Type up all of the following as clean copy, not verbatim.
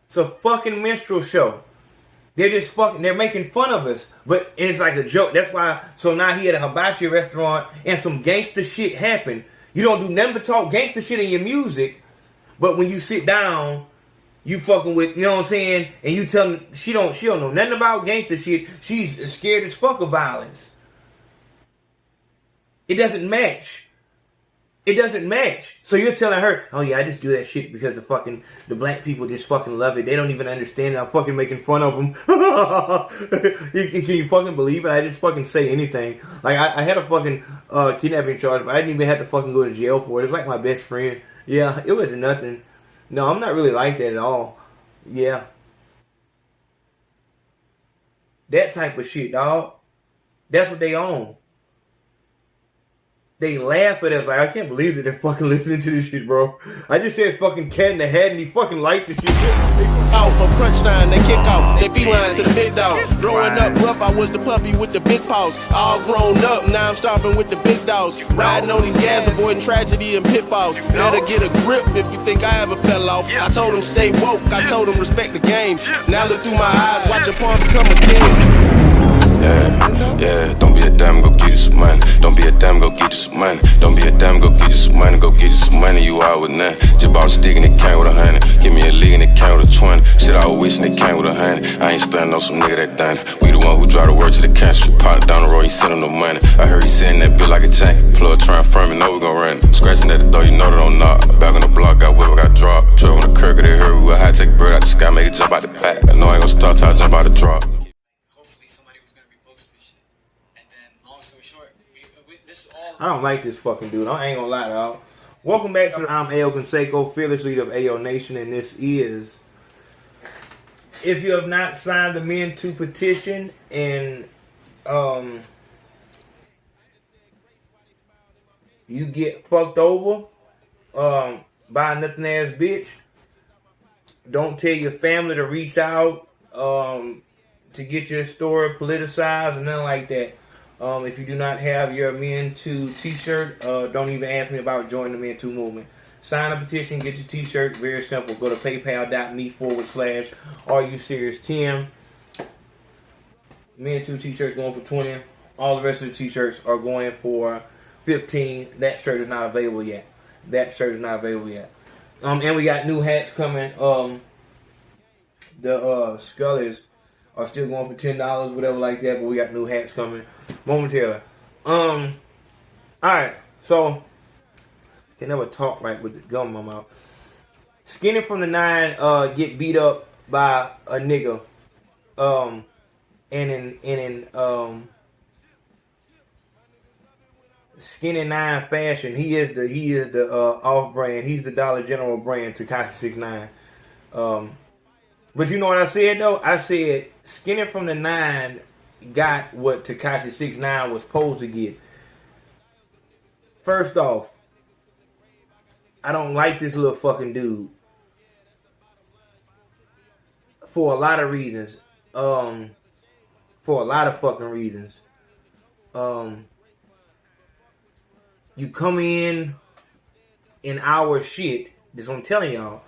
It's a fucking minstrel show. They're just fucking, they're making fun of us. But it's like a joke. That's why, so now he at a hibachi restaurant and some gangster shit happened. You don't do nothing but talk gangster shit in your music. But when you sit down, you fucking with, you know what I'm saying? And you tell them, she don't know nothing about gangster shit. She's scared as fuck of violence. It doesn't match. It doesn't match. So you're telling her, oh yeah, I just do that shit because the black people just fucking love it. They don't even understand it. I'm fucking making fun of them. Can you fucking believe it? I just fucking say anything. Like, I had a fucking kidnapping charge, but I didn't even have to fucking go to jail for it. It's like my best friend. Yeah, it wasn't nothing. No, I'm not really like that at all. Yeah. That type of shit, dog. That's what they own. They laugh at us like, I can't believe that they're fucking listening to this shit, bro. I just said fucking Cat in the Hat and he fucking liked the shit. Out for crunch time, they kick off. They beeline to the big dog. Growing up rough, I was the puppy with the big paws. All grown up, now I'm stomping with the big dogs. Riding on these gas, avoiding tragedy and pitfalls. Better get a grip if you think I ever fell off. I told them stay woke, I told them respect the game. Now look through my eyes, watch a pawn become a king. Yeah, don't be a damn, go get you some money. Don't be a damn, go get you some money. Don't be a damn, go get you some money. Go get you some money, you out with nothing. Just bought a stick and it came with 100. Give me a league and it came with a 20. Shit, I was wishing it came with 100. I ain't stunning on some nigga that done it. We the one who drive the word to the country. Partner down the road, he sending no money. I heard he sending that bill like a jank. Plug trying firm, you know we gon' run it. Scratching at the door, you know they don't knock. Back on the block, got whip, I got dropped. Trouble on the curb, they heard we were high, take a bird out the sky, make it jump out the pack. I know I ain't gonna start till I jump out the drop. I don't like this fucking dude. I ain't gonna lie, dog. Welcome back to I'm AYO CONSACO, fearless leader of AYO Nation, and this is, if you have not signed the Men to petition and you get fucked over by a nothing ass bitch, don't tell your family to reach out to get your story politicized and nothing like that. If you do not have your Men Too t-shirt, don't even ask me about joining the Men Too movement. Sign a petition, get your t-shirt. Very simple. Go to paypal.me/RUSerious10. Men Too t-shirts going for 20. All the rest of the t-shirts are going for 15. That shirt is not available yet. And we got new hats coming. The Scullies are still going for $10, whatever like that, but we got new hats coming momentarily. Alright, so can never talk right with the gum in my mouth. Skinny from the 9 get beat up by a nigga. And in Skinny 9 fashion, he is the off brand. He's the Dollar General brand Tekashi 6ix9ine. But you know what I said though? I said Skinny from the 9 got what Tekashi 6ix9ine was supposed to get. First off, I don't like this little fucking dude for a lot of reasons. For a lot of fucking reasons. You come in our shit. This is what I'm telling y'all.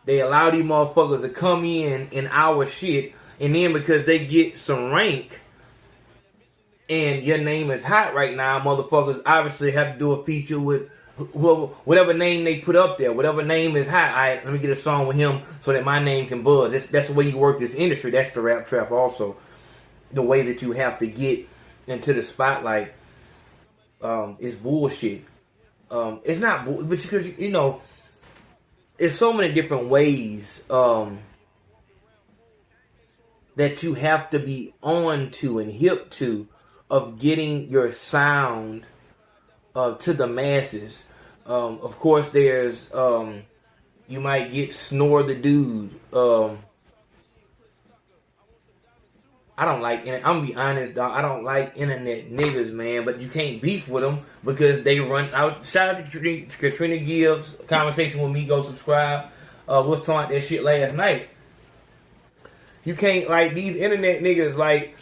They allow these motherfuckers to come in our shit, and then because they get some rank and your name is hot right now, motherfuckers obviously have to do a feature with whatever name they put up there. Whatever name is hot, alright, let me get a song with him so that my name can buzz. That's the way you work this industry. That's the rap trap also. The way that you have to get into the spotlight is bullshit. It's not bullshit, but because, you know, there's so many different ways that you have to be on to and hip to of getting your sound to the masses. Of course, there's you might get Snore the Dude. I don't like, I'm gonna be honest, dog. I don't like internet niggas, man. But you can't beef with them because they run out. Shout out to Katrina Gibbs. Conversation with me. Go subscribe. Was talking about that shit last night. You can't, like, these internet niggas, like,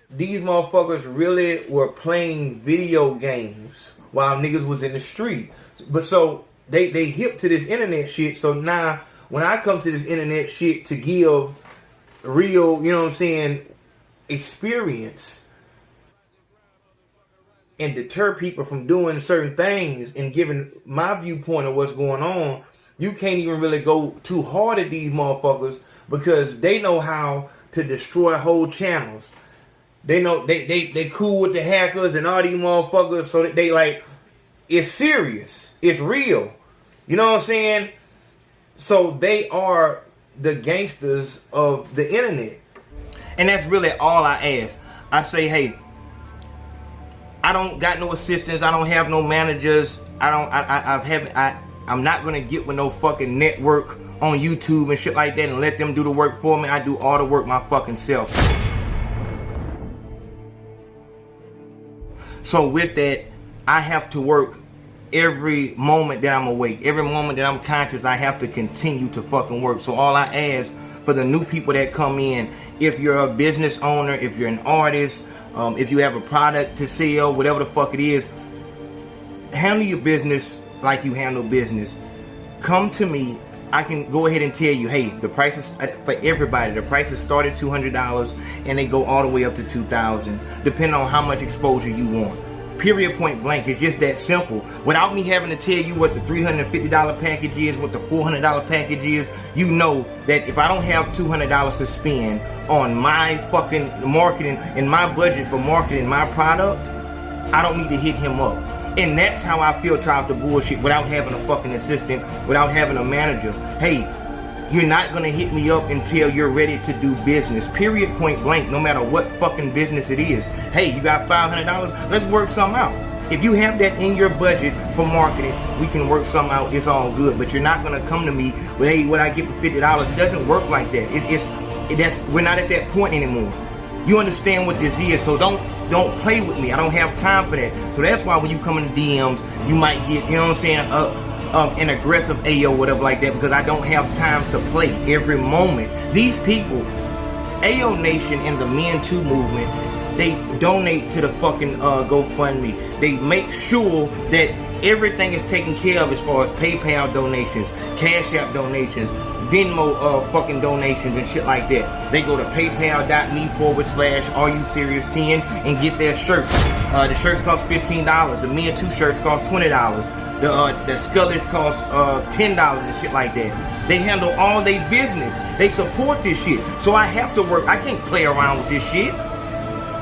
these motherfuckers really were playing video games while niggas was in the street. But so they hip to this internet shit. So now when I come to this internet shit to give real, you know what I'm saying, experience and deter people from doing certain things and giving my viewpoint of what's going on, you can't even really go too hard at these motherfuckers because they know how to destroy whole channels. They know they cool with the hackers and all these motherfuckers, so that they like, it's serious, it's real. You know what I'm saying? So they are the gangsters of the internet. And that's really all I ask. I say, hey, I don't got no assistants, I don't have no managers, I'm not gonna get with no fucking network on YouTube and shit like that and let them do the work for me. I do all the work my fucking self. So with that, I have to work every moment that I'm awake. Every moment that I'm conscious, I have to continue to fucking work. So all I ask for the new people that come in, if you're a business owner, if you're an artist, if you have a product to sell, whatever the fuck it is, handle your business like you handle business. Come to me. I can go ahead and tell you, hey, the prices for everybody, the prices start at $200 and they go all the way up to $2,000, depending on how much exposure you want. Period, point blank. It's just that simple. Without me having to tell you what the $350 package is, what the $400 package is, you know that if I don't have $200 to spend on my fucking marketing and my budget for marketing my product, I don't need to hit him up. And that's how I filter out the bullshit without having a fucking assistant, without having a manager. Hey, you're not gonna hit me up until you're ready to do business. Period, point blank, no matter what fucking business it is. Hey, you got $500? Let's work something out. If you have that in your budget for marketing, we can work something out. It's all good. But you're not gonna come to me with, hey, what I get for $50? It doesn't work like that. We're not at that point anymore. You understand what this is, so don't play with me. I don't have time for that. So that's why when you come in the DMs, you might get, you know what I'm saying, an aggressive AO, whatever like that, because I don't have time to play every moment. These people, AO Nation and the Men Too movement, they donate to the fucking GoFundMe. They make sure that everything is taken care of as far as PayPal donations, Cashapp donations, Venmo fucking donations and shit like that. They go to paypal.me/RUSerious10 and get their shirts. The shirts cost $15. The Men Too shirts cost $20. The Scullies cost $10 and shit like that. They handle all their business. They support this shit. So I have to work. I can't play around with this shit.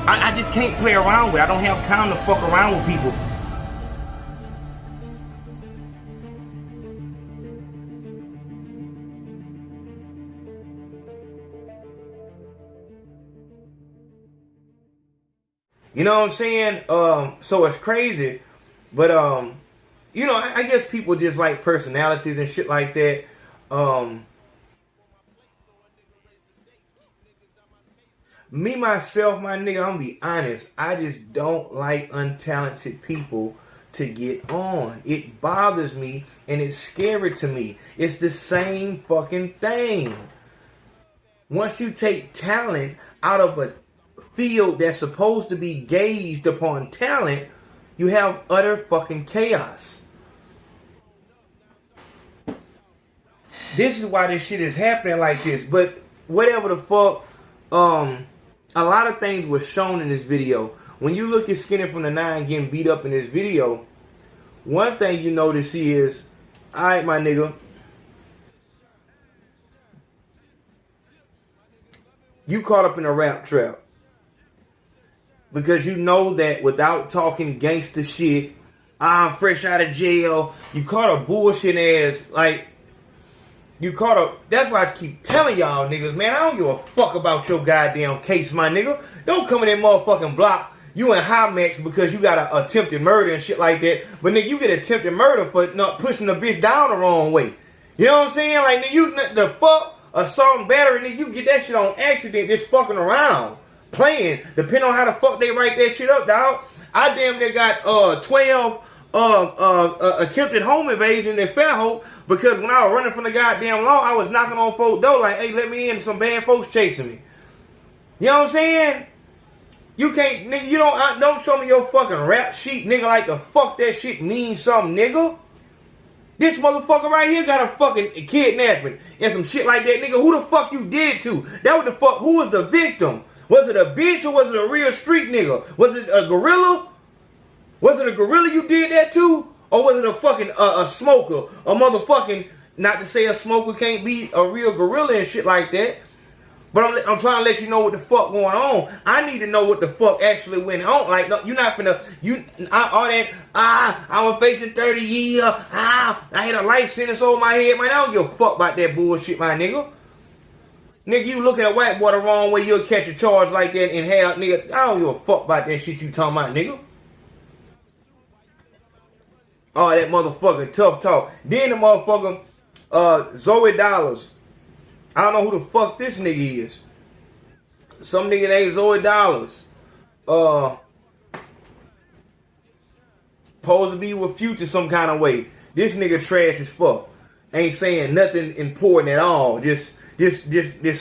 I just can't play around with it. I don't have time to fuck around with people. You know what I'm saying? So it's crazy. But, you know, I guess people just like personalities and shit like that. Me, myself, my nigga, I'm gonna be honest. I just don't like untalented people to get on. It bothers me and it's scary to me. It's the same fucking thing. Once you take talent out of a field that's supposed to be gauged upon talent, you have utter fucking chaos. This is why this shit is happening like this. But whatever the fuck, a lot of things were shown in this video. When you look at Skinny from the 9 getting beat up in this video, one thing you notice is, alright, my nigga, you caught up in a rap trap. Because you know that without talking gangster shit, I'm fresh out of jail, you caught a bullshit ass, like, that's why I keep telling y'all niggas, man, I don't give a fuck about your goddamn case, my nigga. Don't come in that motherfucking block, you in high max because you got an attempted murder and shit like that. But nigga, you get attempted murder for not pushing the bitch down the wrong way. You know what I'm saying? Like, nigga, you, the fuck, assault and battery, nigga, you get that shit on accident just fucking around. Playing, depending on how the fuck they write that shit up, dog. I damn near got 12 attempted home invasion in Fairhope because when I was running from the goddamn law, I was knocking on folks' door like, hey, let me in, some bad folks chasing me. You know what I'm saying? You can't, nigga, you don't show me your fucking rap sheet, nigga, like the fuck that shit means something, nigga. This motherfucker right here got a fucking kidnapping and some shit like that, nigga. Who the fuck you did it to? That was the fuck. Who was the victim? Was it a bitch or was it a real street nigga? Was it a gorilla? Was it a gorilla you did that to? Or was it a fucking a smoker? A motherfucking, not to say a smoker can't be a real gorilla and shit like that. But I'm trying to let you know what the fuck going on. I need to know what the fuck actually went on. Like, no, you're not finna, all that, I was facing 30 years, I had a life sentence over my head, man. I don't give a fuck about that bullshit, my nigga. Nigga, you look at a white boy the wrong way, you'll catch a charge like that and have, nigga, I don't give a fuck about that shit you talking about, nigga. Oh, that motherfucker tough talk. Then the motherfucker, Zoe Dollars. I don't know who the fuck this nigga is. Some nigga named Zoe Dollars. Supposed to be with Future some kind of way. This nigga trash as fuck. Ain't saying nothing important at all. This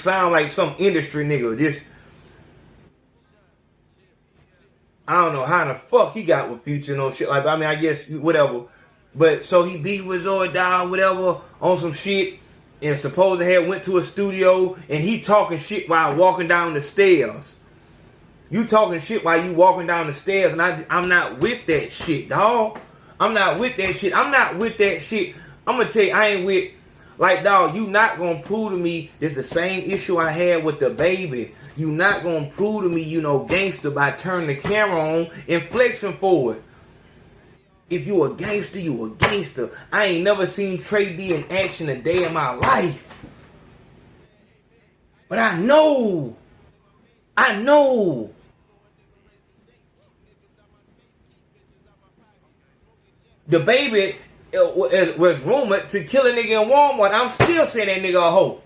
sound like some industry nigga. I don't know how the fuck he got with Future and no shit like that. I mean, I guess whatever. But so he beat with Zoe Dollars, whatever, on some shit. And supposed to have went to a studio and he talking shit while walking down the stairs. You talking shit while you walking down the stairs, and I'm not with that shit, dog. I'm not with that shit. I'm not with that shit. I'm gonna tell you, I ain't with, like, dog, you not gonna prove to me this the same issue I had with the baby. You not gonna prove to me you know gangster by turning the camera on and flexing forward. If you a gangster, you a gangster. I ain't never seen Trey D in action a day in my life. But I know. The baby was rumored to kill a nigga in Walmart. I'm still saying that nigga a hoe.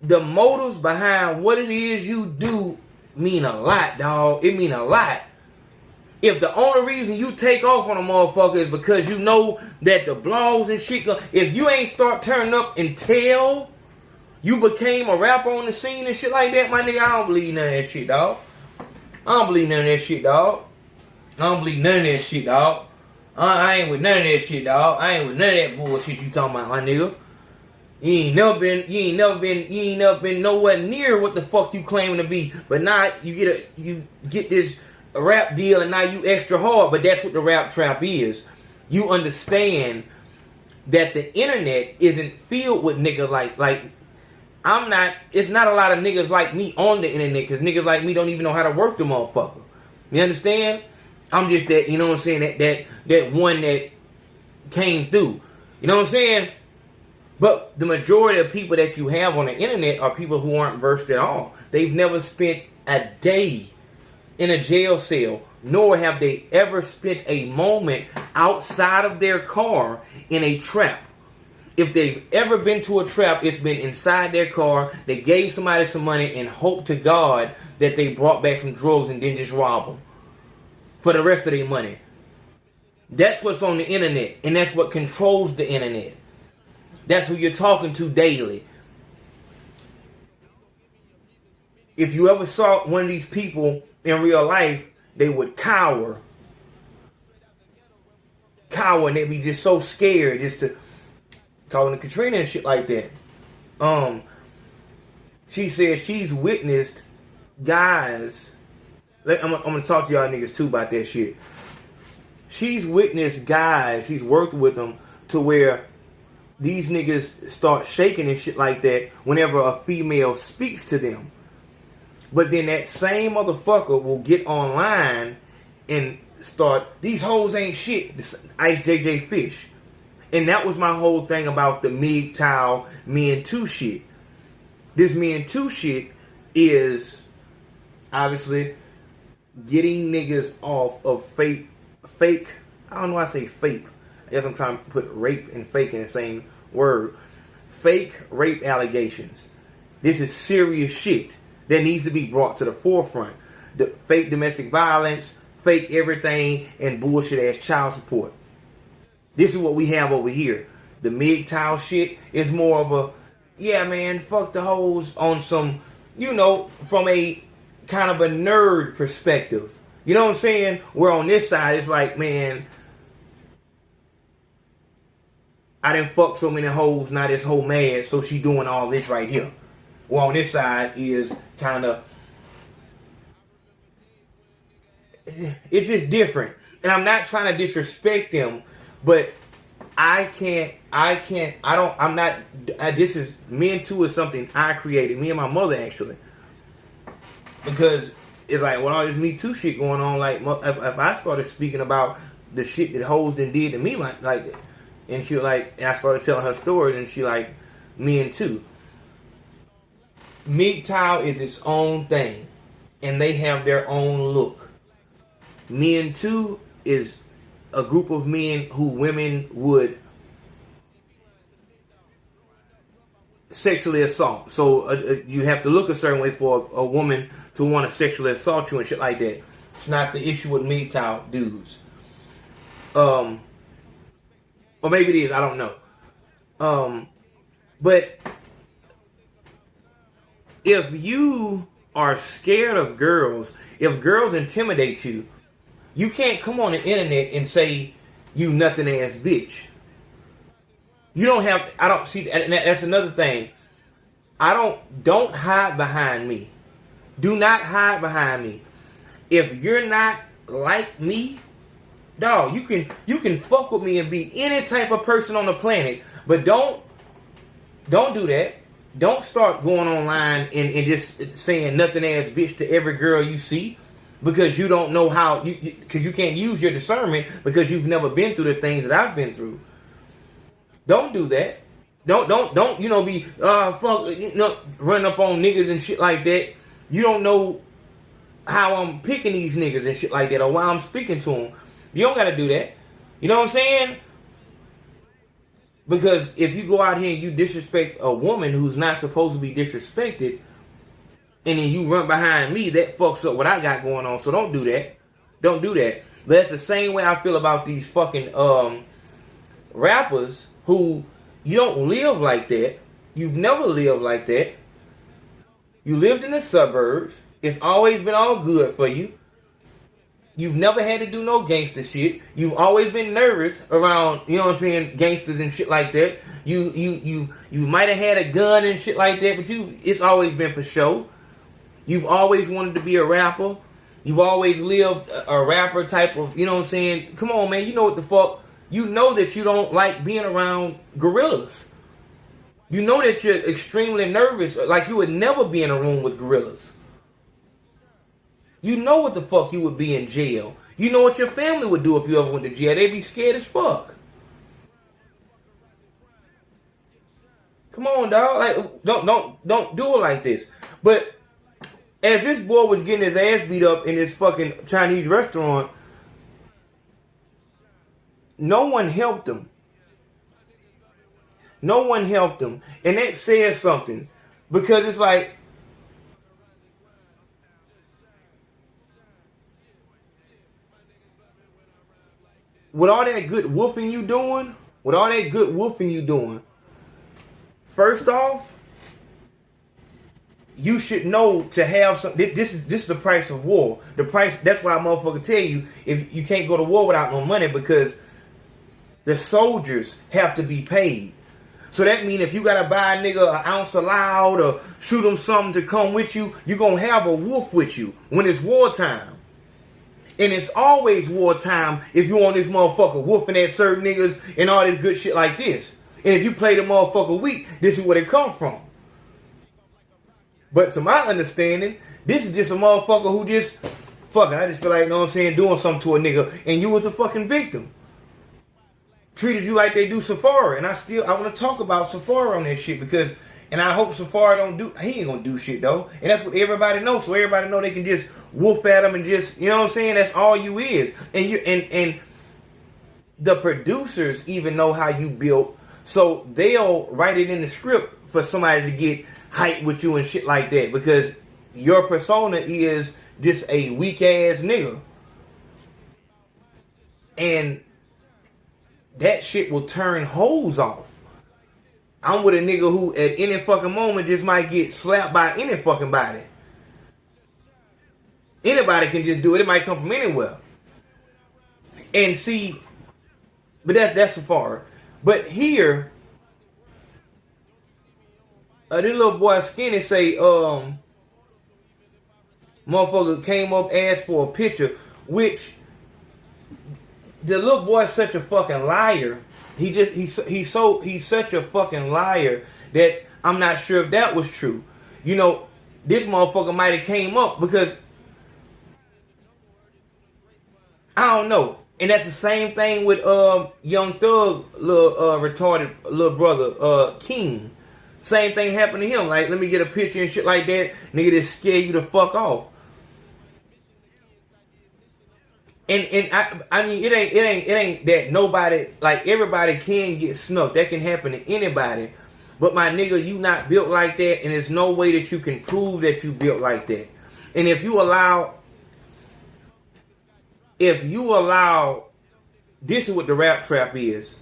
The motives behind what it is you do mean a lot, dog. It mean a lot. If the only reason you take off on a motherfucker is because you know that the blogs and shit if you ain't start turning up until you became a rapper on the scene and shit like that, my nigga, I don't believe none of that shit, dog. I ain't with none of that shit, dog. I ain't with none of that shit, dog. I ain't with none of that bullshit you talking about, my nigga. You ain't never been nowhere near what the fuck you claiming to be. But now you get this rap deal and now you extra hard. But that's what the rap trap is. You understand that the internet isn't filled with niggas like it's not a lot of niggas like me on the internet, because niggas like me don't even know how to work the motherfucker. You understand? I'm just that, you know what I'm saying, that one that came through. You know what I'm saying? But the majority of people that you have on the internet are people who aren't versed at all. They've never spent a day in a jail cell, nor have they ever spent a moment outside of their car in a trap. If they've ever been to a trap, it's been inside their car. They gave somebody some money and hoped to God that they brought back some drugs and didn't just rob them for the rest of their money. That's what's on the internet, and that's what controls the internet. That's who you're talking to daily. If you ever saw one of these people in real life, they would cower. And they'd be just so scared just to talking to Katrina and shit like that. She said she's witnessed guys. I'm gonna talk to y'all niggas too about that shit. She's witnessed guys, she's worked with them to where these niggas start shaking and shit like that whenever a female speaks to them. But then that same motherfucker will get online and start, these hoes ain't shit. This Ice JJ Fish. And that was my whole thing about the MGTOW Men Too shit. This Men Too shit is obviously getting niggas off of fake, I don't know why I say fake. I guess I'm trying to put rape and fake in the same word. Fake rape allegations. This is serious shit that needs to be brought to the forefront. The fake domestic violence, fake everything, and bullshit ass child support. This is what we have over here. The MGTOW shit is more of a, yeah man, fuck the hoes on some, you know, from a kind of a nerd perspective. You know what I'm saying? Where on this side, it's like, man, I didn't fuck so many hoes, now this hoe mad, so she doing all this right here. Well, on this side is kind of, it's just different. And I'm not trying to disrespect them, but this is, Men Too is something I created, me and my mother actually. Because it's like, with all this Me Too shit going on, like, if I started speaking about the shit that hoes done did to me, like, and she like, and I started telling her stories, and she like, Men Too. MGTOW is its own thing, and they have their own look. Men Too is a group of men who women would sexually assault. So you have to look a certain way for a woman to want to sexually assault you and shit like that. It's not the issue with MGTOW dudes. Or maybe it is, I don't know. But if you are scared of girls, if girls intimidate you, you can't come on the internet and say you nothing ass bitch. You don't have, I don't see, and that's another thing. Don't hide behind me. Do not hide behind me. If you're not like me, dog, you can fuck with me and be any type of person on the planet, but don't do that. Don't start going online and just saying nothing ass bitch to every girl you see, because you don't know how, because you can't use your discernment because you've never been through the things that I've been through. Don't do that. Don't be fuck, running up on niggas and shit like that. You don't know how I'm picking these niggas and shit like that, or why I'm speaking to them. You don't gotta do that. You know what I'm saying? Because if you go out here and you disrespect a woman who's not supposed to be disrespected, and then you run behind me, that fucks up what I got going on. So don't do that. Don't do that. That's the same way I feel about these fucking rappers who, you don't live like that. You've never lived like that. You lived in the suburbs. It's always been all good for you. You've never had to do no gangster shit. You've always been nervous around, you know what I'm saying, gangsters and shit like that. You might have had a gun and shit like that, but it's always been for show. You've always wanted to be a rapper. You've always lived a rapper type of, you know what I'm saying? Come on, man, you know what the fuck? You know that you don't like being around gorillas. You know that you're extremely nervous, like you would never be in a room with gorillas. You know what the fuck you would be in jail. You know what your family would do if you ever went to jail. They'd be scared as fuck. Come on, dog. Like, don't do it like this. But as this boy was getting his ass beat up in this fucking Chinese restaurant, no one helped him. No one helped him. And that says something. Because it's like, with all that good woofing you doing, first off, you should know to have some. This is the price of war. The price. That's why a motherfucker tell you, if you can't go to war without no money, because the soldiers have to be paid. So that means if you gotta buy a nigga an ounce of loud or shoot him something to come with you, you gonna have a wolf with you when it's wartime. And it's always wartime if you on this motherfucker woofing at certain niggas and all this good shit like this. And if you play the motherfucker weak, this is where it come from. But to my understanding, this is just a motherfucker who just, fuck it, I just feel like, you know what I'm saying, doing something to a nigga, and you was the fucking victim. Treated you like they do Safari. And I want to talk about Safari on this shit, because, and I hope Safari he ain't gonna do shit though. And that's what everybody knows. So everybody know they can just whoop at him and just, you know what I'm saying, that's all you is. And the producers even know how you built, so they'll write it in the script for somebody to get hyped with you and shit like that, because your persona is just a weak ass nigga. And that shit will turn hoes off. I'm with a nigga who at any fucking moment just might get slapped by any fucking body. Anybody can just do it. It might come from anywhere. And see, but that's so far. But here, this little boy Skinny say, motherfucker came up, asked for a picture, which the little boy's such a fucking liar. He's such a fucking liar that I'm not sure if that was true. You know, this motherfucker might have came up because I don't know. And that's the same thing with Young Thug, little retarded little brother, King. Same thing happened to him. Like, let me get a picture and shit like that. Nigga, just scare you the fuck off. And I mean, it ain't that nobody, like, everybody can get snuffed. That can happen to anybody. But my nigga, you not built like that, and there's no way that you can prove that you built like that. And if you allow, this is what the rap trap is.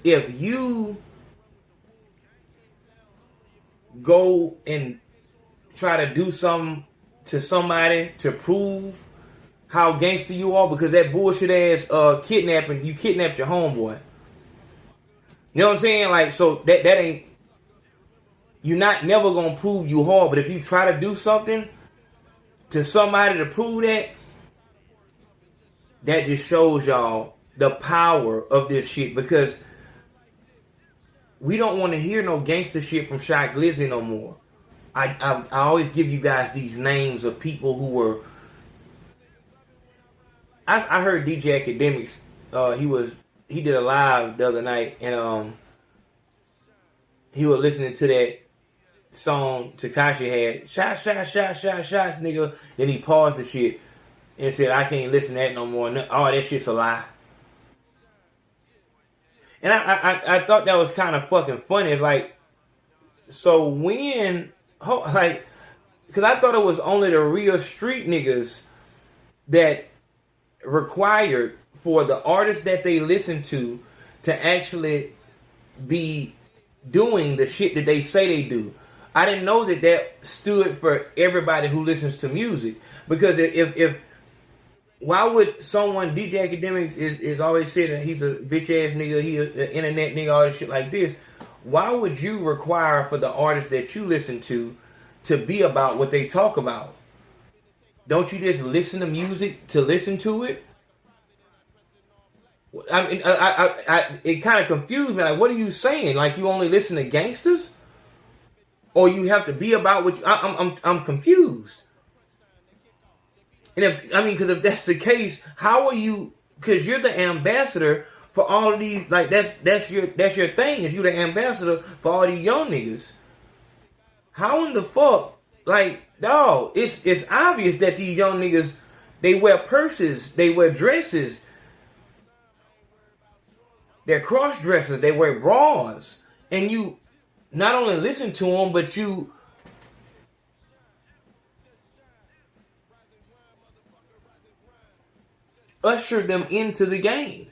If you go and try to do something to somebody to prove how gangster you are, because that bullshit ass kidnapping, you kidnapped your homeboy. You know what I'm saying? Like, so that ain't, you're not never gonna prove you hard. But if you try to do something to somebody to prove that, that just shows y'all the power of this shit. Because we don't want to hear no gangster shit from Shy Glizzy no more. I always give you guys these names of people who were. I heard DJ Academics. He did a live the other night, and he was listening to that song Tekashi had, shots, nigga. Then he paused the shit and said, I can't listen to that no more. Oh, that shit's a lie. And I thought that was kind of fucking funny. It's like, so when, like, because I thought it was only the real street niggas that required for the artists that they listen to actually be doing the shit that they say they do. I didn't know that stood for everybody who listens to music. Because if why would someone, DJ Academics is always said that he's a bitch ass nigga, he an internet nigga, all this shit like this. Why would you require for the artists that you listen to be about what they talk about? Don't you just listen to music to listen to it? I mean, it kind of confused me. Like, what are you saying? Like, you only listen to gangsters, or you have to be about what? I'm confused. And because if that's the case, how are you? Because you're the ambassador for all of these. Like, that's your thing. Is you the ambassador for all these young niggas? How in the fuck? Like, dog, it's obvious that these young niggas, they wear purses, they wear dresses, they're cross dressers, they wear bras, and you not only listen to them, but you usher them into the game.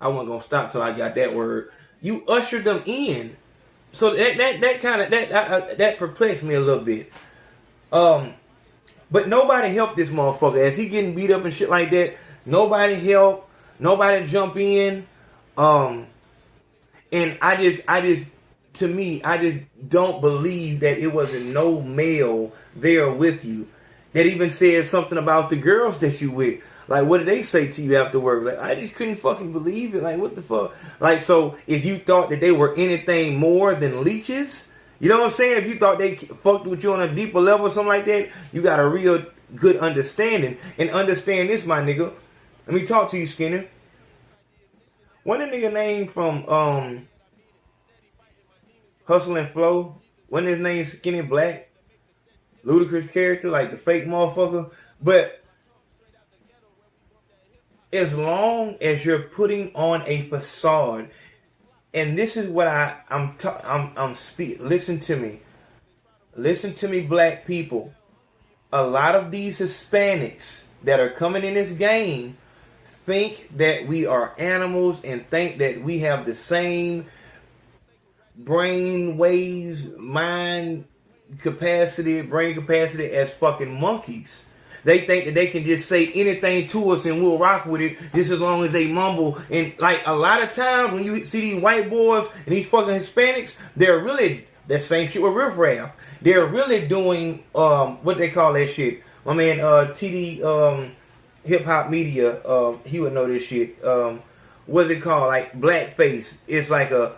I wasn't gonna stop till I got that word. You usher them in. So that perplexed me a little bit. But nobody helped this motherfucker as he getting beat up and shit like that. Nobody helped. Nobody jump in. And I just don't believe that it wasn't no male there with you that even said something about the girls that you with. Like, what did they say to you after work? Like, I just couldn't fucking believe it. Like, what the fuck? Like, so if you thought that they were anything more than leeches, you know what I'm saying? If you thought they fucked with you on a deeper level or something like that, you got a real good understanding. And understand this, my nigga. Let me talk to you, Skinner. What a nigga name from Hustle and Flow? Wasn't his name Skinny Black? Ludicrous character, like the fake motherfucker. But as long as you're putting on a facade, and this is what I'm speaking. Listen to me, black people. A lot of these Hispanics that are coming in this game think that we are animals and think that we have the same brain waves, brain capacity as fucking monkeys. They think that they can just say anything to us and we'll rock with it just as long as they mumble. And like a lot of times when you see these white boys and these fucking Hispanics, they're really that same shit with Riff Raff. They're really doing what they call that shit. My man TD Hip Hop Media, he would know this shit. What's it called? Like blackface. It's like a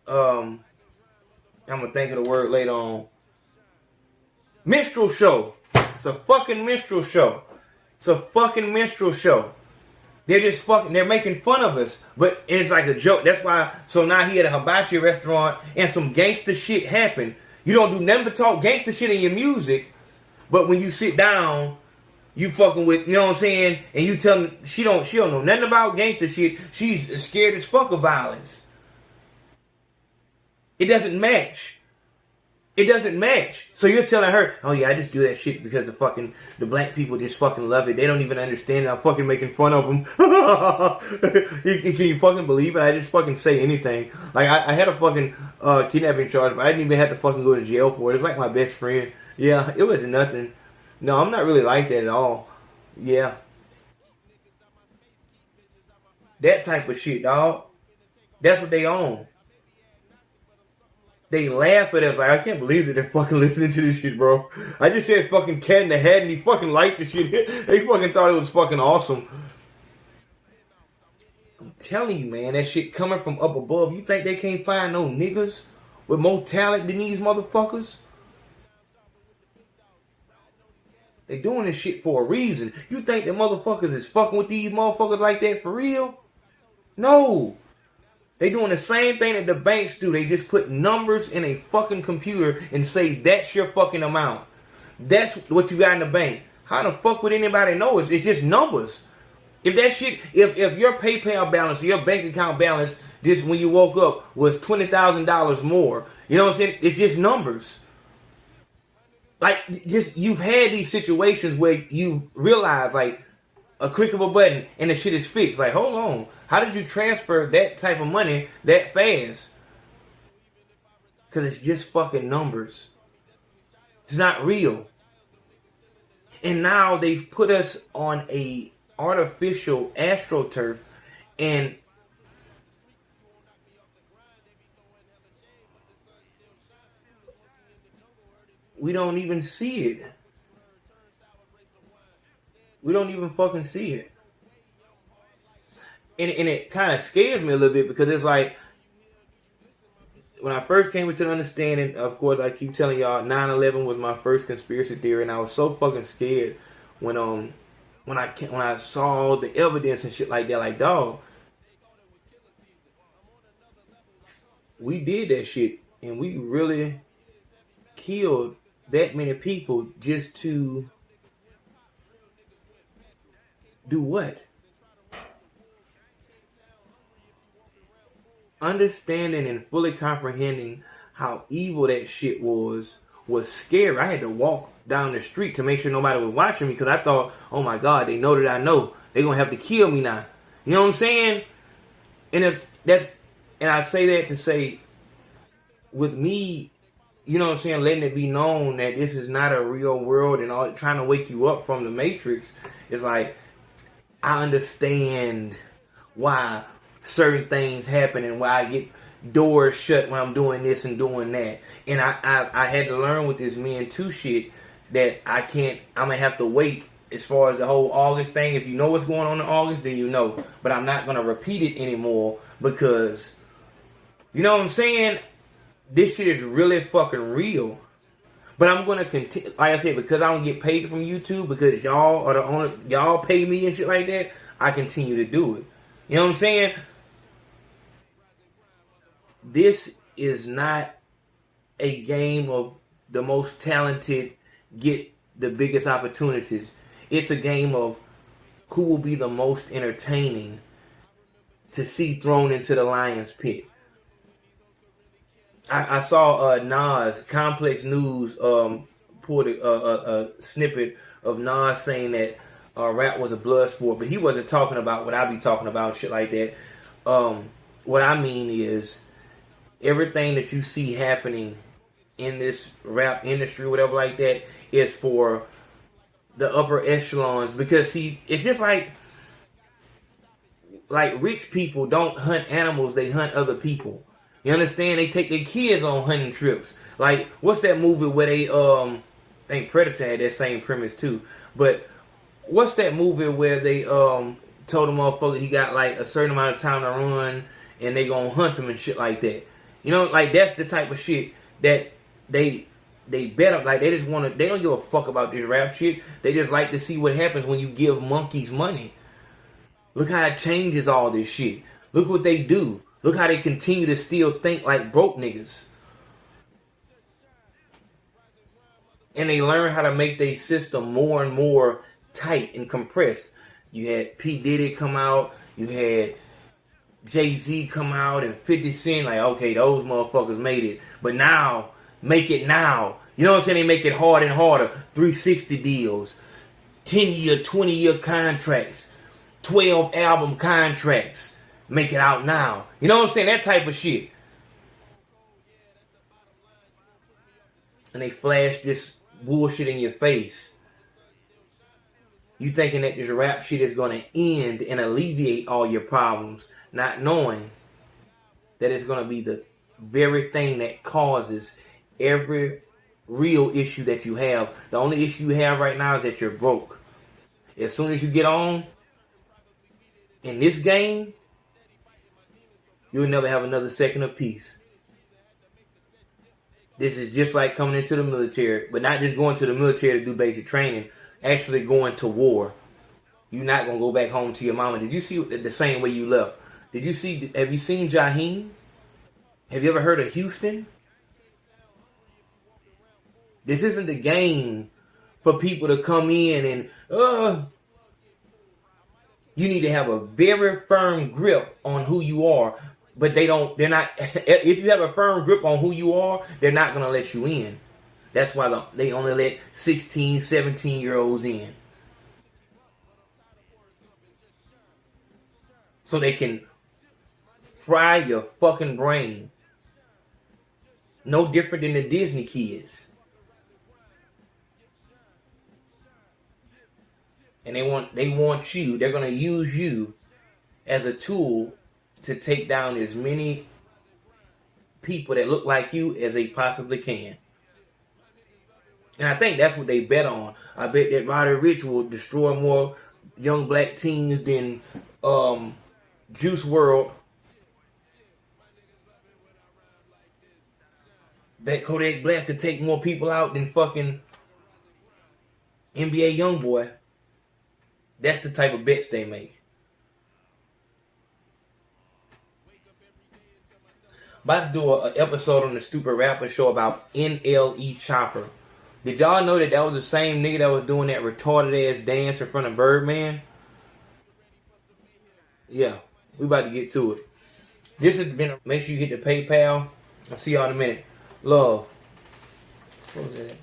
I'm gonna think of the word later on. Minstrel show. It's a fucking minstrel show. It's a fucking minstrel show. They're just fucking, they're making fun of us. But it's like a joke. That's why, so now he at a hibachi restaurant and some gangster shit happened. You don't do nothing but talk gangster shit in your music. But when you sit down, you fucking with, you know what I'm saying? And you tell them, she don't know nothing about gangster shit. She's scared as fuck of violence. It doesn't match. It doesn't match. So you're telling her, oh yeah, I just do that shit because the black people just fucking love it. They don't even understand it. I'm fucking making fun of them. Can you fucking believe it? I just fucking say anything. Like I had a fucking kidnapping charge, but I didn't even have to fucking go to jail for it. It's like my best friend. Yeah, it was nothing. No, I'm not really like that at all. Yeah. That type of shit, dog. That's what they own. They laugh at us like, I can't believe that they're fucking listening to this shit, bro. I just said fucking Cat in the Hat and he fucking liked the shit. They fucking thought it was fucking awesome. I'm telling you, man, that shit coming from up above. You think they can't find no niggas with more talent than these motherfuckers? They doing this shit for a reason. You think the motherfuckers is fucking with these motherfuckers like that for real? No. They doing the same thing that the banks do. They just put numbers in a fucking computer and say that's your fucking amount. That's what you got in the bank. How the fuck would anybody know? It's just numbers. If that shit, if your PayPal balance, your bank account balance, just when you woke up was $20,000 more, you know what I'm saying? It's just numbers. Like, just you've had these situations where you realize, like, a click of a button and the shit is fixed. Like, hold on. How did you transfer that type of money that fast? Because it's just fucking numbers. It's not real. And now they've put us on a artificial astroturf and we don't even see it. We don't even fucking see it. And it kind of scares me a little bit because it's like, when I first came into the understanding, of course, I keep telling y'all, 9/11 was my first conspiracy theory, and I was so fucking scared when I saw the evidence and shit like that. Like, dog, we did that shit, and we really killed that many people just to do what? Understanding and fully comprehending how evil that shit was scary. I had to walk down the street to make sure nobody was watching me because I thought, oh my God, they know that I know. They're going to have to kill me now. You know what I'm saying? And I say that to say, with me, you know what I'm saying, letting it be known that this is not a real world and all, trying to wake you up from the Matrix, is like, I understand why certain things happen and why I get doors shut when I'm doing this and doing that. And I had to learn with this Men Too shit that I'm gonna have to wait as far as the whole August thing. If you know what's going on in August, then you know. But I'm not gonna repeat it anymore because, you know what I'm saying? This shit is really fucking real. But I'm gonna continue, like I said, because I don't get paid from YouTube, because y'all are the owner, y'all pay me and shit like that, I continue to do it. You know what I'm saying? This is not a game of the most talented get the biggest opportunities. It's a game of who will be the most entertaining to see thrown into the lion's pit. I saw Nas, Complex News, pulled a snippet of Nas saying that rap was a blood sport, but he wasn't talking about what I be talking about and shit like that. What I mean is, everything that you see happening in this rap industry, whatever like that, is for the upper echelons, because see, it's just like rich people don't hunt animals, they hunt other people. You understand? They take their kids on hunting trips. Like, what's that movie where they I think Predator had that same premise too. But what's that movie where they told the motherfucker he got like a certain amount of time to run and they gonna hunt him and shit like that. You know, like that's the type of shit that they bet up. Like they just wanna, they don't give a fuck about this rap shit. They just like to see what happens when you give monkeys money. Look how it changes all this shit. Look what they do. Look how they continue to still think like broke niggas. And they learn how to make their system more and more tight and compressed. You had P. Diddy come out. You had Jay-Z come out and 50 Cent. Like, okay, those motherfuckers made it. But now, make it now. You know what I'm saying? They make it harder and harder. 360 deals. 10-year, 20-year contracts. 12 album contracts. Make it out now. You know what I'm saying? That type of shit. And they flash this bullshit in your face. You thinking that this rap shit is going to end and alleviate all your problems, not knowing that it's going to be the very thing that causes every real issue that you have. The only issue you have right now is that you're broke. As soon as you get on in this game, you'll never have another second of peace. This is just like coming into the military, but not just going to the military to do basic training, actually going to war. You're not going to go back home to your mama. Did you see the same way you left? Have you seen Jaheim? Have you ever heard of Houston? This isn't the game for people to come in and, you need to have a very firm grip on who you are. But they're not, if you have a firm grip on who you are, they're not going to let you in. That's why they only let 16, 17-year-olds in. So they can fry your fucking brain. No different than the Disney kids. And they want you, they're going to use you as a tool to take down as many people that look like you as they possibly can. And I think that's what they bet on. I bet that Roddy Ricch will destroy more young black teens than Juice WRLD. Bet Kodak Black could take more people out than fucking NBA YoungBoy. That's the type of bets they make. About to do an episode on the Stupid Rapper Show about NLE Chopper. Did y'all know that was the same nigga that was doing that retarded ass dance in front of Birdman? Yeah, we about to get to it. This has been, make sure you hit the PayPal. I'll see y'all in a minute. Love. What was that?